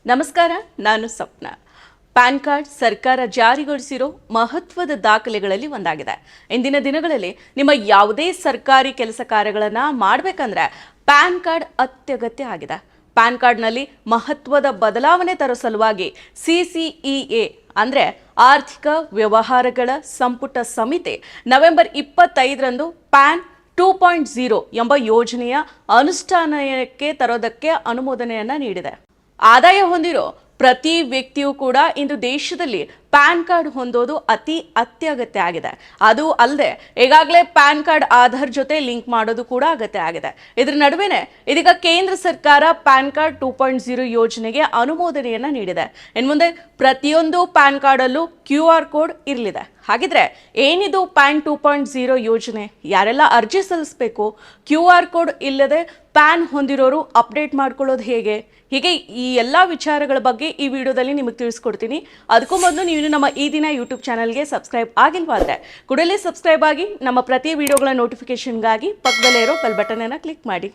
ನಮಸ್ಕಾರ, ನಾನು ಸ್ವಪ್ನ. PAN card ಸರ್ಕಾರ ಜಾರಿಗೊಳಿಸಿರೋ ಮಹತ್ವದ ದಾಖಲೆಗಳಲ್ಲಿ ಒಂದಾಗಿದೆ. ಇಂದಿನ ದಿನಗಳಲ್ಲಿ ನಿಮ್ಮ ಯಾವುದೇ ಸರ್ಕಾರಿ ಕೆಲಸ ಕಾರ್ಯಗಳನ್ನು ಮಾಡಬೇಕಂದ್ರೆ ಪ್ಯಾನ್ ಕಾರ್ಡ್ ಅತ್ಯಗತ್ಯ ಆಗಿದೆ. ಪ್ಯಾನ್ ಕಾರ್ಡ್ನಲ್ಲಿ ಮಹತ್ವದ ಬದಲಾವಣೆ ತರೋ ಸಲುವಾಗಿ CCEA ಅಂದರೆ ಆರ್ಥಿಕ ವ್ಯವಹಾರಗಳ ಸಂಪುಟ ಸಮಿತಿ ನವೆಂಬರ್ 25ರಂದು ಪ್ಯಾನ್ 2.0 ಎಂಬ ಯೋಜನೆಯ ಅನುಷ್ಠಾನಕ್ಕೆ ತರೋದಕ್ಕೆ ಅನುಮೋದನೆಯನ್ನ ನೀಡಿದೆ. ಆದಾಯ ಹೊಂದಿರೋ ಪ್ರತಿ ವ್ಯಕ್ತಿಯೂ ಕೂಡ ಇಂದು ದೇಶದಲ್ಲಿ ಪ್ಯಾನ್ ಕಾರ್ಡ್ ಹೊಂದೋದು ಅತಿ ಅತ್ಯಗತ್ಯ ಆಗಿದೆ. ಅದು ಅಲ್ಲದೆ ಈಗಾಗಲೇ ಪ್ಯಾನ್ ಕಾರ್ಡ್ ಆಧಾರ್ ಜೊತೆ ಲಿಂಕ್ ಮಾಡೋದು ಕೂಡ ಅಗತ್ಯ ಆಗಿದೆ. ಇದರ ನಡುವೆನೆ ಇದೀಗ ಕೇಂದ್ರ ಸರ್ಕಾರ ಪ್ಯಾನ್ ಕಾರ್ಡ್ 2.0 ಯೋಜನೆಗೆ ಅನುಮೋದನೆಯನ್ನ ನೀಡಿದೆ. ಇನ್ನು ಮುಂದೆ ಪ್ರತಿಯೊಂದು ಪ್ಯಾನ್ ಕಾರ್ಡ್ ಅಲ್ಲೂ QR ಕೋಡ್ ಇರಲಿದೆ. ಹಾಗಿದ್ರೆ ಏನಿದು ಪ್ಯಾನ್ 2.0 ಯೋಜನೆ? ಯಾರೆಲ್ಲ ಅರ್ಜಿ ಸಲ್ಲಿಸಬೇಕು? QR ಕೋಡ್ ಇಲ್ಲದೆ ಪ್ಯಾನ್ ಹೊಂದಿರೋರು ಅಪ್ಡೇಟ್ ಮಾಡ್ಕೊಳ್ಳೋದು ಹೇಗೆ? ಹೀಗೆ ಈ ಎಲ್ಲ ವಿಚಾರಗಳ ಬಗ್ಗೆ ಈ ವಿಡಿಯೋದಲ್ಲಿ ನಿಮಗೆ ತಿಳಿಸ್ಕೊಡ್ತೀನಿ. ಅದಕ್ಕೂ ಮೊದಲು ನೀವು ನಮ್ಮ ಈ ದಿನ ಯೂಟ್ಯೂಬ್ ಚಾನಲ್ಗೆ ಸಬ್ಸ್ಕ್ರೈಬ್ ಆಗಿಲ್ವಾದ್ರೆ ಕೂಡಲೇ ಸಬ್ಸ್ಕ್ರೈಬ್ ಆಗಿ ನಮ್ಮ ಪ್ರತಿ ವಿಡಿಯೋಗಳ ನೋಟಿಫಿಕೇಶನ್ಗಾಗಿ ಪಕ್ಕದಲ್ಲೇ ಇರೋ ಬೆಲ್ ಬಟನ್ ಅನ್ನು ಕ್ಲಿಕ್ ಮಾಡಿ.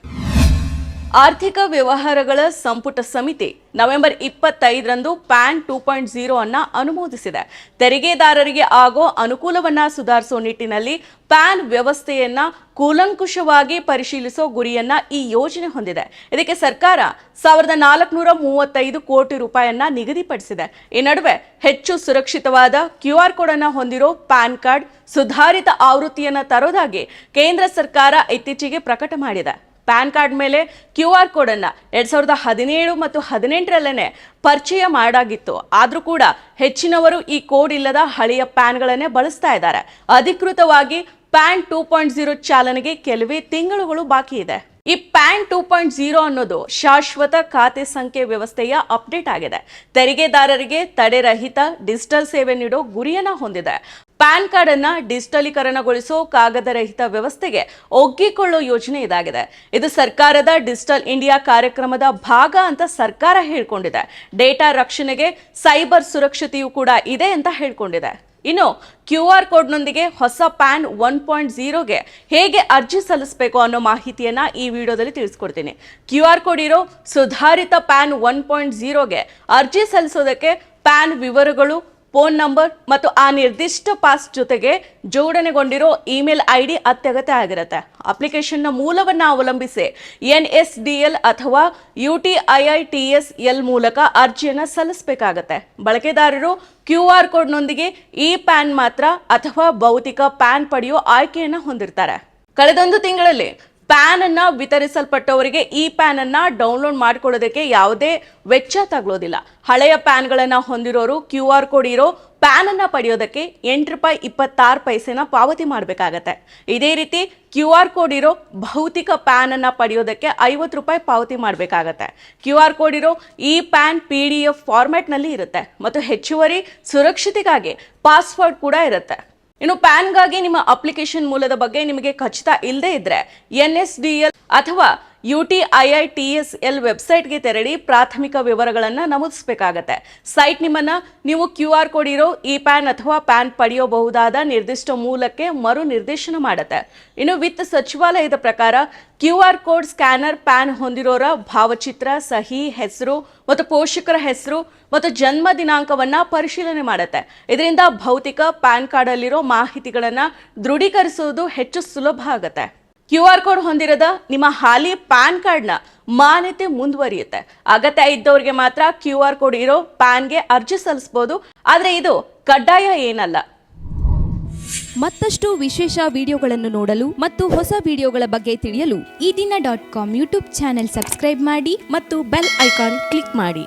ಆರ್ಥಿಕ ವ್ಯವಹಾರಗಳ ಸಂಪುಟ ಸಮಿತಿ ನವೆಂಬರ್ 25ರಂದು ಪ್ಯಾನ್ 2.0 ಅನ್ನ ಅನುಮೋದಿಸಿದೆ. ತೆರಿಗೆದಾರರಿಗೆ ಆಗೋ ಅನುಕೂಲವನ್ನ ಸುಧಾರಿಸೋ ನಿಟ್ಟಿನಲ್ಲಿ ಪ್ಯಾನ್ ವ್ಯವಸ್ಥೆಯನ್ನ ಕೂಲಂಕುಷವಾಗಿ ಪರಿಶೀಲಿಸೋ ಗುರಿಯನ್ನ ಈ ಯೋಜನೆ ಹೊಂದಿದೆ. ಇದಕ್ಕೆ ಸರ್ಕಾರ 1435 ಕೋಟಿ ರೂಪಾಯಿಯನ್ನ ನಿಗದಿಪಡಿಸಿದೆ. ಈ ನಡುವೆ ಹೆಚ್ಚು ಸುರಕ್ಷಿತವಾದ QR ಕೋಡ್ ಅನ್ನ ಹೊಂದಿರೋ ಪ್ಯಾನ್ ಕಾರ್ಡ್ ಸುಧಾರಿತ ಆವೃತ್ತಿಯನ್ನ ತರೋದಾಗಿ ಕೇಂದ್ರ ಸರ್ಕಾರ ಇತ್ತೀಚೆಗೆ ಪ್ರಕಟ ಮಾಡಿದೆ. ಪ್ಯಾನ್ ಕಾರ್ಡ್ ಮೇಲೆ QR ಕೋಡ್ ಅನ್ನ 2017 ಮತ್ತು 18ರಲ್ಲೇ ಪರಿಚಯ ಮಾಡಾಗಿತ್ತು. ಆದ್ರೂ ಕೂಡ ಹೆಚ್ಚಿನವರು ಈ ಕೋಡ್ ಇಲ್ಲದ ಹಳೆಯ ಪ್ಯಾನ್ಗಳನ್ನೇ ಬಳಸ್ತಾ ಇದ್ದಾರೆ. ಅಧಿಕೃತವಾಗಿ ಪ್ಯಾನ್ 2.0 ಚಾಲನೆಗೆ ಕೆಲವೇ ತಿಂಗಳುಗಳು ಬಾಕಿ ಇದೆ. ಈ ಪ್ಯಾನ್ 2.0 ಅನ್ನೋದು ಶಾಶ್ವತ ಖಾತೆ ಸಂಖ್ಯೆ ವ್ಯವಸ್ಥೆಯ ಅಪ್ಡೇಟ್ ಆಗಿದೆ. ತೆರಿಗೆದಾರರಿಗೆ ತಡೆರಹಿತ ಡಿಜಿಟಲ್ ಸೇವೆ ನೀಡೋ ಗುರಿಯನ್ನ ಹೊಂದಿದೆ. ಪ್ಯಾನ್ ಕಾರ್ಡ್ ಅನ್ನ ಡಿಜಿಟಲೀಕರಣಗೊಳಿಸೋ ಕಾಗದರಹಿತ ವ್ಯವಸ್ಥೆಗೆ ಒಗ್ಗಿಕೊಳ್ಳೋ ಯೋಜನೆ ಇದಾಗಿದೆ. ಇದು ಸರ್ಕಾರದ ಡಿಜಿಟಲ್ ಇಂಡಿಯಾ ಕಾರ್ಯಕ್ರಮದ ಭಾಗ ಅಂತ ಸರ್ಕಾರ ಹೇಳ್ಕೊಂಡಿದೆ. ಡೇಟಾ ರಕ್ಷಣೆಗೆ ಸೈಬರ್ ಸುರಕ್ಷತೆಯೂ ಕೂಡ ಇದೆ ಅಂತ ಹೇಳ್ಕೊಂಡಿದೆ. ಇನ್ನು QR ಕೋಡ್ನೊಂದಿಗೆ ಹೊಸ ಪ್ಯಾನ್ 1.0ಗೆ ಹೇಗೆ ಅರ್ಜಿ ಸಲ್ಲಿಸಬೇಕು ಅನ್ನೋ ಮಾಹಿತಿಯನ್ನ ಈ ವಿಡಿಯೋದಲ್ಲಿ ತಿಳಿಸ್ಕೊಡ್ತೀನಿ. QR ಕೋಡ್ ಇರೋ ಸುಧಾರಿತ ಪ್ಯಾನ್ 1.0ಗೆ ಅರ್ಜಿ ಸಲ್ಲಿಸೋದಕ್ಕೆ ಪ್ಯಾನ್ ವಿವರಗಳು, ಫೋನ್ ನಂಬರ್ ಮತ್ತು ಆ ನಿರ್ದಿಷ್ಟ ಪಾಸ್ ಜೊತೆಗೆ ಜೋಡಣೆಗೊಂಡಿರೋ ಇಮೇಲ್ ID ಅತ್ಯಗತ್ಯ ಆಗಿರುತ್ತೆ. ಅಪ್ಲಿಕೇಶನ್ನ ಮೂಲವನ್ನ ಅವಲಂಬಿಸಿ NSDL ಅಥವಾ UTIITSL ಮೂಲಕ ಅರ್ಜಿಯನ್ನು ಸಲ್ಲಿಸಬೇಕಾಗತ್ತೆ. ಬಳಕೆದಾರರು QR ಕೋಡ್ನೊಂದಿಗೆ ಈ ಪ್ಯಾನ್ ಮಾತ್ರ ಅಥವಾ ಭೌತಿಕ ಪ್ಯಾನ್ ಪಡೆಯೋ ಆಯ್ಕೆಯನ್ನು ಹೊಂದಿರ್ತಾರೆ. ಕಳೆದೊಂದು ತಿಂಗಳಲ್ಲಿ ಪ್ಯಾನ್ ಅನ್ನ ವಿತರಿಸಲ್ಪಟ್ಟವರಿಗೆ ಈ ಪ್ಯಾನ್ ಅನ್ನ ಡೌನ್ಲೋಡ್ ಮಾಡ್ಕೊಳ್ಳೋದಕ್ಕೆ ಯಾವುದೇ ವೆಚ್ಚ ತಗೊಳ್ಳೋದಿಲ್ಲ. ಹಳೆಯ ಪ್ಯಾನ್ಗಳನ್ನ ಹೊಂದಿರೋರು QR ಕೋಡ್ ಇರೋ ಪ್ಯಾನ್ ಅನ್ನ ಪಡೆಯೋದಕ್ಕೆ ₹8.26 ಪಾವತಿ ಮಾಡಬೇಕಾಗತ್ತೆ. ಇದೇ ರೀತಿ QR ಕೋಡ್ ಇರೋ ಭೌತಿಕ ಪ್ಯಾನ್ ಅನ್ನ ಪಡೆಯೋದಕ್ಕೆ ₹50 ಪಾವತಿ ಮಾಡಬೇಕಾಗತ್ತೆ. QR ಕೋಡ್ ಇರೋ ಈ ಪ್ಯಾನ್ PDF ಫಾರ್ಮ್ಯಾಟ್ ನಲ್ಲಿ ಇರುತ್ತೆ ಮತ್ತು ಹೆಚ್ಚುವರಿ ಸುರಕ್ಷತೆಗಾಗಿ ಪಾಸ್ವರ್ಡ್ ಕೂಡ ಇರುತ್ತೆ. ಇನ್ನು ಪ್ಯಾನ್ಗಾಗಿ ನಿಮ್ಮ ಅಪ್ಲಿಕೇಶನ್ ಮೂಲದ ಬಗ್ಗೆ ನಿಮಗೆ ಖಚಿತ ಇಲ್ಲದೆ ಇದ್ರೆ NSDL ಅಥವಾ UTIITSL ವೆಬ್ಸೈಟ್ಗೆ ತೆರಳಿ ಪ್ರಾಥಮಿಕ ವಿವರಗಳನ್ನು ನಮೂದಿಸಬೇಕಾಗತ್ತೆ. ಸೈಟ್ ನಿಮ್ಮನ್ನ ನೀವು QR ಕೋಡ್ ಇರೋ ಈ ಪ್ಯಾನ್ ಅಥವಾ ಪ್ಯಾನ್ ಪಡೆಯಬಹುದಾದ ನಿರ್ದಿಷ್ಟ ಮೂಲಕ್ಕೆ ಮರು ನಿರ್ದೇಶನ ಮಾಡುತ್ತೆ. ಇನ್ನು ವಿತ್ತ ಸಚಿವಾಲಯದ ಪ್ರಕಾರ QR ಕೋಡ್ ಸ್ಕ್ಯಾನರ್ ಪ್ಯಾನ್ ಹೊಂದಿರೋರ ಭಾವಚಿತ್ರ, ಸಹಿ, ಹೆಸರು ಮತ್ತು ಪೋಷಕರ ಹೆಸರು ಮತ್ತು ಜನ್ಮ ದಿನಾಂಕವನ್ನ ಪರಿಶೀಲನೆ ಮಾಡುತ್ತೆ. ಇದರಿಂದ ಭೌತಿಕ ಪ್ಯಾನ್ ಕಾರ್ಡ್ ಅಲ್ಲಿರೋ ಮಾಹಿತಿಗಳನ್ನ ದೃಢೀಕರಿಸುವುದು ಹೆಚ್ಚು ಸುಲಭ ಆಗುತ್ತೆ. QR ಕೋಡ್ ಹೊಂದಿರದ ನಿಮ್ಮ ಹಾಲಿ ಪ್ಯಾನ್ ಕಾರ್ಡ್ನ ಮಾನ್ಯತೆ ಮುಂದುವರಿಯುತ್ತೆ. ಅಗತ್ಯ ಇದ್ದವರಿಗೆ ಮಾತ್ರ QR ಕೋಡ್ ಇರೋ ಪ್ಯಾನ್ಗೆ ಅರ್ಜಿ ಸಲ್ಲಿಸಬಹುದು. ಆದರೆ ಇದು ಕಡ್ಡಾಯ ಏನಲ್ಲ. ಮತ್ತಷ್ಟು ವಿಶೇಷ ವಿಡಿಯೋಗಳನ್ನು ನೋಡಲು ಮತ್ತು ಹೊಸ ವಿಡಿಯೋಗಳ ಬಗ್ಗೆ ತಿಳಿಯಲು EDina.com ಯೂಟ್ಯೂಬ್ ಚಾನೆಲ್ ಸಬ್ಸ್ಕ್ರೈಬ್ ಮಾಡಿ ಮತ್ತು ಬೆಲ್ ಐಕಾನ್ ಕ್ಲಿಕ್ ಮಾಡಿ.